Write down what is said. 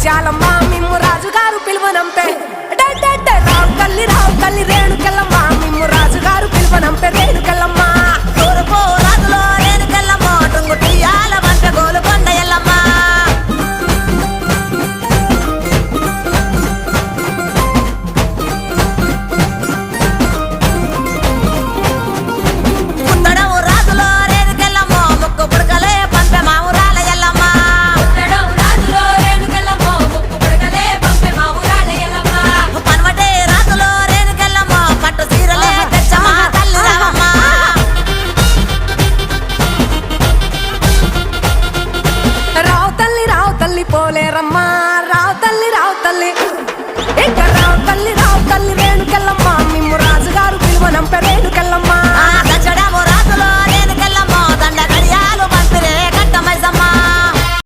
ముత్యాలమ్మ మిమ్ము రాజుగారు పిలువనంపే రావు తల్లి రేణుకెళ్ళమ్మ మిమ్ము రాజుగారు పిలువనంపే రేణుకెళ్ళమ్మ తూర్పు రాజులో రేణుకెళ్ళమ్మ టుంగుటియాల వంట గోలుకొండ ఎల్లమ్మ పుత్తడము రాజులో రేణుకెళ్ళమ్మ ముక్కు పుడకలే పంపె మా ఊరాల ఎల్లమ్మ పనవటే రాజులో రేణుకెళ్ళమ్మ పట్టు చీరలే తెచ్చమ్మ తల్లి రావమ్మ రావు తల్లి పోలేరమ్మ రావు తల్లి ఇంకా రావు తల్లి రేణుకెళ్ళమ్మ మిమ్ము రాజుగారు పిలువనంపే రేణుకెళ్ళమ్మ